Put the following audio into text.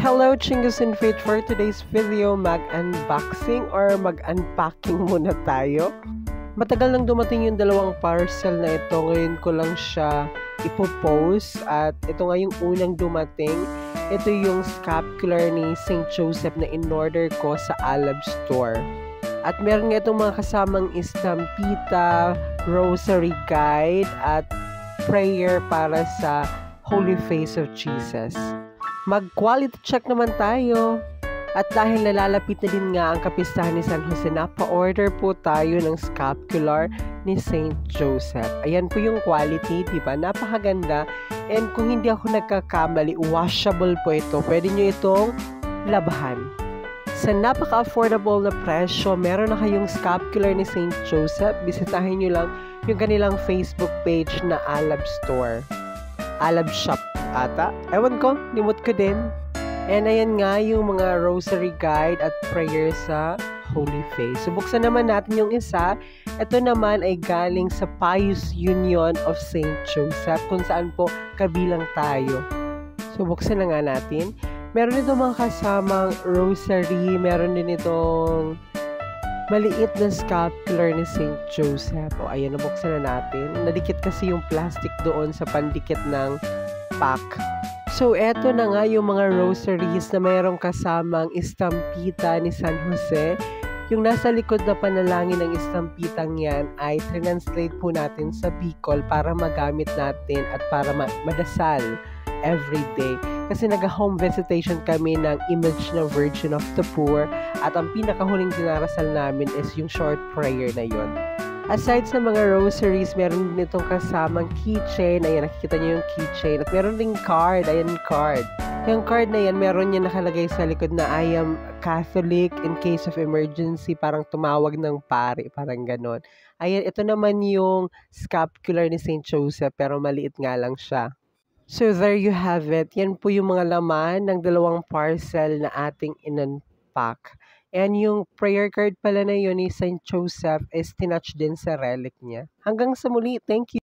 Hello, Chingus and Faith. For today's video, mag-unboxing or mag-unpacking muna tayo. Matagal nang dumating yung dalawang parcel na ito. Ngayon ko lang siya ipopost at ito nga yung unang dumating. Ito yung scapular ni St. Joseph na in-order ko sa Alab Store. At meron nga itong mga kasamang estampita, rosary guide at prayer para sa Holy Face of Jesus. Mag-quality check naman tayo. At dahil nalalapit na din nga ang kapistahan ni San Jose, napa-order po tayo ng scapular ni St. Joseph. Ayan po yung quality, diba? Napakaganda. And kung hindi ako nagkakamali, washable po ito. Pwede nyo itong labahan. Sa napaka-affordable na presyo, meron na kayong scapular ni St. Joseph. Bisitahin nyo lang yung kanilang Facebook page na Alab Store. Alab Shop ata. Ewan ko, limot ko din. And ayan nga yung mga rosary guide at prayer sa Holy Face. So buksan naman natin yung isa. Ito naman ay galing sa Pious Union of St. Joseph, kung saan po kabilang tayo. So buksan na nga natin. Meron dito mga kasamang rosary. Meron din itong maliit na scapular ni St. Joseph. O ayan, nabuksan na natin. Nadikit kasi yung plastic doon sa pandikit ng pack. So, eto na nga yung mga rosaries na mayroong kasamang estampita ni San Jose. Yung nasa likod na panalangin ng estampitang yan ay translate po natin sa Bicol para magamit natin at para madasal everyday. Kasi nag-home visitation kami ng image ng Virgin of the Poor at ang pinakahuling dinarasal namin is yung short prayer na yon. Aside sa mga rosaries, meron din itong kasamang keychain. Ayan, nakikita niyo yung keychain. At meron ding card. Ayan, card. Yung card na yan, meron niya nakalagay sa likod na I am Catholic in case of emergency. Parang tumawag ng pari. Parang ganon. Ayan, ito naman yung scapular ni St. Joseph, pero maliit nga lang siya. So, there you have it. Yan po yung mga laman ng dalawang parcel na ating in-unpack. And yung prayer card pala na yun ni St. Joseph is tinatch din sa relic niya. Hanggang sa muli, thank you.